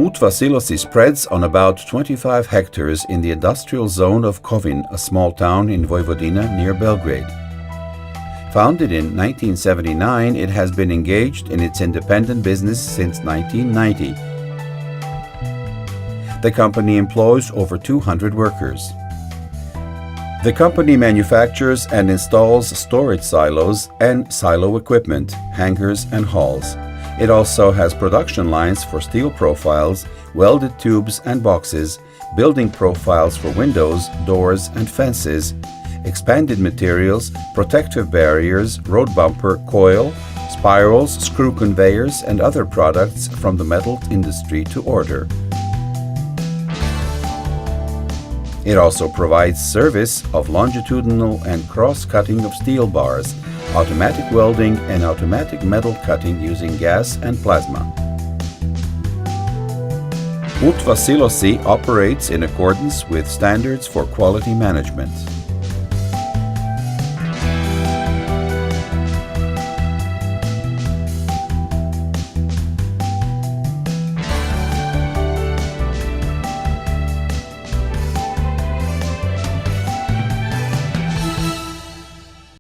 Utva Silosi spreads on about 25 hectares in the industrial zone of Kovin, a small town in Vojvodina near Belgrade. Founded in 1979, it has been engaged in its independent business since 1990. The company employs over 200 workers. The company manufactures and installs storage silos and silo equipment, hangars and halls. It also has production lines for steel profiles, welded tubes and boxes, building profiles for windows, doors and fences, expanded materials, protective barriers, road bumper, coil, spirals, screw conveyors and other products from the metal industry to order. It also provides service of longitudinal and cross-cutting of steel bars, automatic welding and automatic metal cutting using gas and plasma. Utva Silosi operates in accordance with standards for quality management.